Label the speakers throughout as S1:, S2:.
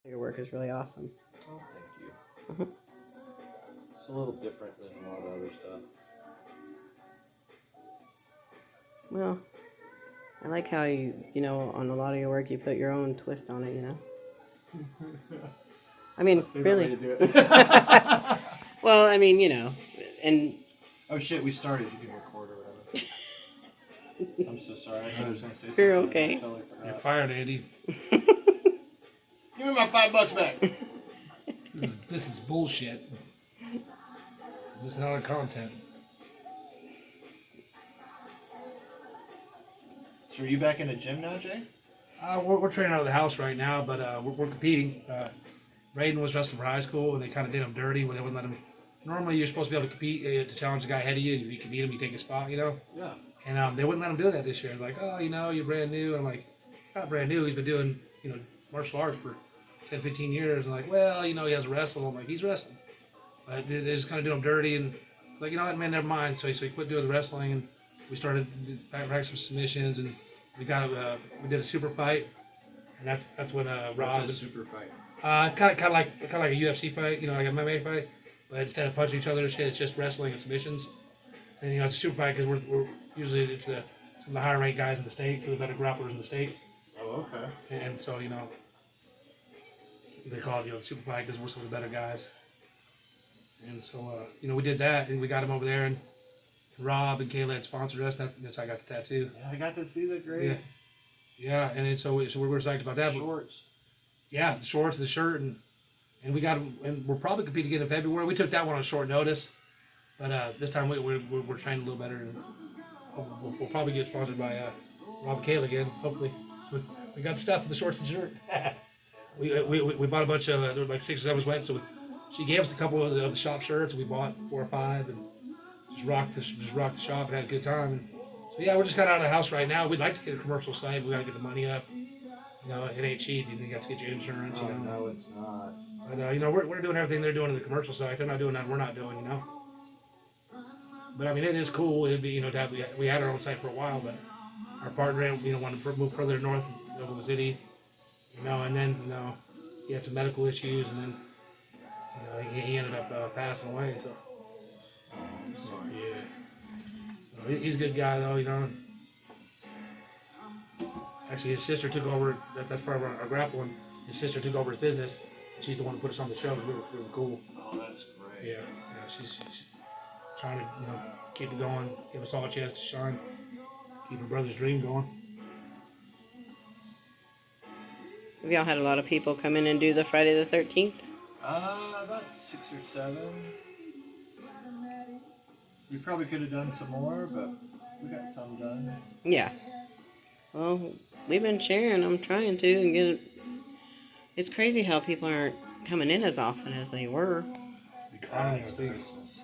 S1: Your work is really awesome.
S2: Oh, thank you. It's a little different than a lot of other stuff.
S1: Well, I like how on a lot of your work you put your own twist on it, I mean, really.
S2: Way to do it.
S1: Well, I mean, and
S2: Oh shit, we started. You can record or whatever. I'm so sorry. I was going to say something.
S1: You're okay.
S2: I totally forgot.
S3: You're fired, Andy.
S2: Give me my $5 back.
S3: This is bullshit. This is not our content.
S2: So are you back in the gym now, Jay?
S3: We're training out of the house right now, but we're competing. Raiden was wrestling for high school, and they kind of did him dirty when they wouldn't let him. Normally, you're supposed to be able to compete to challenge the guy ahead of you. If you can beat him, you take a spot,
S2: Yeah.
S3: And they wouldn't let him do that this year. Like, oh, you're brand new. I'm like, not brand new. He's been doing, martial arts for 10, 15 years. And like, well, he has wrestled. I'm like, he's wrestling. But they just kind of do him dirty. And like, what, man, never mind. So he quit doing the wrestling, and we started practicing some submissions, and we did a super fight. And that's when Rob.
S2: What's a super fight?
S3: Kind of like a UFC fight, like a MMA fight, but instead of punching each other and shit, it's just wrestling and submissions. And it's a super fight because we're usually it's some of the higher ranked guys in the state, so the better grapplers in the state.
S2: Oh, okay.
S3: And so they call it the super fight because we're some of the better guys. And so we did that, and we got him over there, and Rob and Kayla had sponsored us. That's how I got the tattoo.
S2: Yeah, I got to see the great
S3: Yeah, and so we were psyched about that.
S2: shorts.
S3: Yeah, the shorts, the shirt, and we got them, and we're probably competing again in February. We took that one on short notice, but this time we're training a little better, and we'll probably get sponsored by Rob Kale again, hopefully. We got the stuff for the shorts and shirt. we bought a bunch of there were like 6 or 7 went, so she gave us a couple of the shop shirts. We bought 4 or 5 and just rocked the shop and had a good time. And so yeah, we're just kind of out of the house right now. We'd like to get a commercial site. We got to get the money up. It ain't cheap. You got to get your insurance.
S2: Oh, no, it's not.
S3: But we're doing everything they're doing in the commercial side. They're not doing that. We're not doing. But I mean, it is cool. It'd be to have we had our own site for a while, but our partner wanted to move further north in Oklahoma City. And then he had some medical issues, and then he ended up passing away. So
S2: Oh, I'm sorry.
S3: yeah, he's a good guy though. Actually, his sister took over. That's part of our grappling. His sister took over his business. And she's the one who put us on the show. It was really cool.
S2: Oh, that's great.
S3: Yeah, she's trying to keep it going, give us all a chance to shine, keep her brother's dream going.
S1: have y'all had a lot of people come in and do the Friday the 13th?
S2: About 6 or 7. We probably could have done some more, but we got some done.
S1: Yeah. Well, we've been sharing. I'm trying to and get it. It's crazy how people aren't coming in as often as they were.
S3: It's the economy, I think.
S2: Christmas.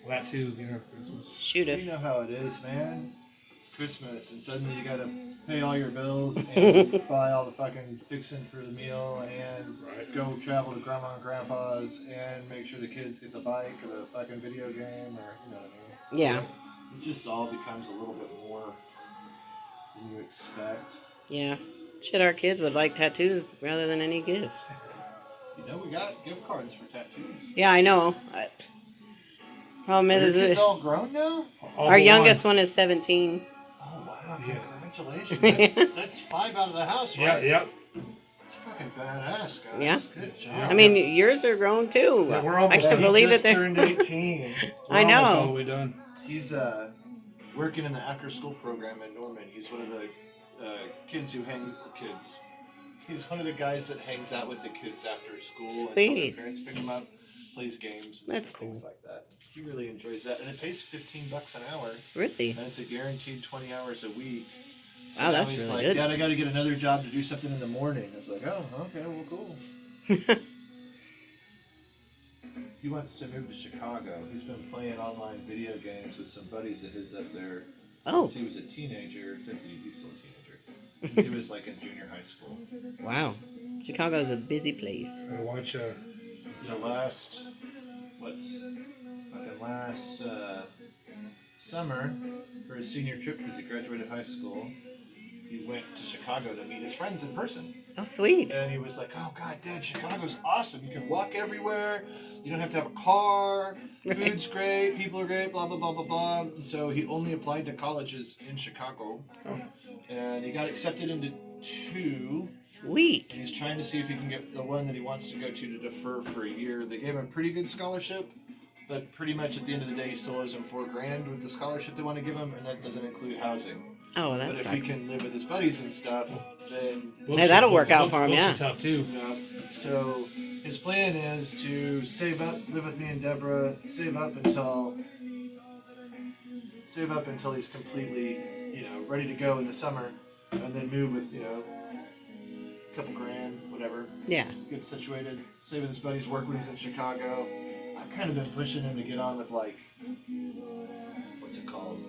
S3: Well, that too, Christmas.
S1: Shoot
S2: You
S1: it.
S2: know how it is, man. It's Christmas, and suddenly you gotta pay all your bills and buy all the fucking fixing for the meal and go travel to grandma and grandpa's and make sure the kids get the bike or the fucking video game or what I mean.
S1: Yeah.
S2: It just all becomes a little bit more than you expect.
S1: Yeah. Shit, our kids would like tattoos rather than any gifts.
S2: We got gift cards for tattoos.
S1: Yeah, I know. Problem
S2: Are your
S1: is,
S2: kids all grown now?
S1: our youngest one is 17.
S2: Oh wow!
S3: Yeah.
S2: Congratulations. That's 5 out of the house, right?
S3: Yeah.
S2: It's fucking badass, guys.
S1: Yeah.
S2: Good job.
S1: I mean, yours are grown too.
S3: Yeah, we're
S1: I
S3: almost-
S1: can't
S2: He
S1: believe
S2: just
S1: that they're.
S2: turned 18.
S1: I
S3: We're almost all the
S1: know.
S3: way done.
S2: He's working in the after-school program in Norman. He's one of the kids. He's one of the guys that hangs out with the kids after school. Until
S1: Sweet.
S2: their parents pick him up, plays games. And
S1: That's
S2: things
S1: cool.
S2: like that. He really enjoys that, and it pays $15 an hour,
S1: Really?
S2: and it's a guaranteed 20 hours a week. So
S1: Wow,
S2: now
S1: that's
S2: he's
S1: really
S2: like,
S1: good.
S2: "Yeah, I got to get another job to do something in the morning." I was like, "Oh, okay, well, cool." He wants to move to Chicago. He's been playing online video games with some buddies of his up there
S1: Oh,
S2: since he was a teenager. He's still a teenager. Since he was like in junior high school.
S1: wow. Chicago's a busy place.
S3: I watch.
S2: So last summer for his senior trip because he graduated high school, he went to Chicago to meet his friends in person.
S1: Oh, sweet.
S2: And he was like, "Oh God, Dad, Chicago's awesome. You can walk everywhere. You don't have to have a car. Food's great. People are great. Blah blah blah blah blah." And so he only applied to colleges in Chicago, and he got accepted into 2.
S1: Sweet.
S2: And he's trying to see if he can get the one that he wants to go to defer for a year. They gave him a pretty good scholarship, but pretty much at the end of the day, he still owes him $4,000 with the scholarship they want to give him, and that doesn't include housing.
S1: Oh, that
S2: But if
S1: sucks.
S2: he can live with his buddies and stuff, then
S1: Hey, that'll work out for him,
S3: Books are
S1: yeah.
S3: tough too.
S2: so his plan is to save up, live with me and Deborah, save up until he's completely, ready to go in the summer, and then move with, a couple grand, whatever,
S1: Yeah.
S2: get situated, stay with his buddies, work when he's in Chicago. I've kind of been pushing him to get on with what's it called?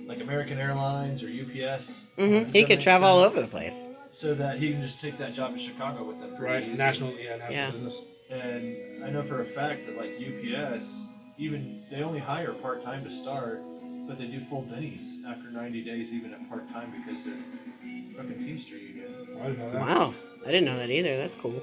S2: Like American Airlines or UPS.
S1: Hmm.
S2: Does
S1: He
S2: that
S1: could
S2: make
S1: travel all
S2: sense?
S1: over the place.
S2: So that he can just take that job in Chicago with them. pretty
S3: Right,
S2: easy.
S3: national
S1: Yeah.
S3: business.
S2: And I know for a fact that like UPS, even they only hire part time to start, but they do full bennies after 90 days, even at part time, because they're fucking Teamster union.
S3: I didn't know that.
S1: Wow. I didn't know that either. That's cool.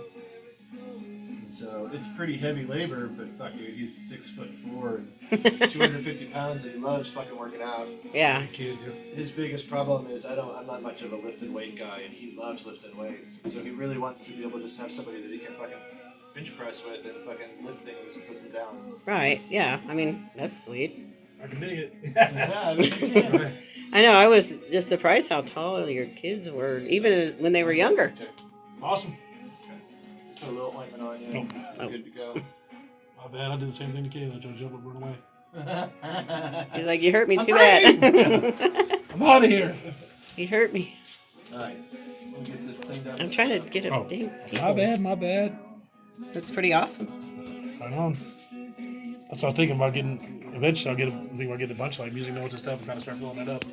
S2: And so it's pretty heavy labor, but fuck dude, he's 6'4", and 250 pounds, and he loves fucking working out.
S1: Yeah.
S3: Kid, yeah.
S2: His biggest problem is I'm not much of a lift and weight guy, and he loves lifting weights. So he really wants to be able to just have somebody that he can fucking bench press with and fucking lift things and put them down.
S1: Right. Yeah. I mean, that's sweet.
S3: I can dig it.
S2: Yeah, I mean, you can.
S1: I know. I was just surprised how tall your kids were, even when they were younger.
S3: Awesome.
S2: Put a little ointment on you.
S1: Oh.
S2: Good to go.
S3: My bad. I did the same thing to Kayla. I tried to jump up and run away.
S1: He's like, you hurt me
S2: I'm
S1: too bad.
S3: I'm out of here.
S1: You hurt me.
S2: Alright, let me get this cleaned up.
S1: I'm trying to get a
S3: Oh.
S1: dang.
S3: My bad. My bad.
S1: That's pretty awesome.
S3: Right on. That's what I was thinking about getting. Eventually, I'm thinking about getting a bunch of like music notes and stuff and kind of start filling that up.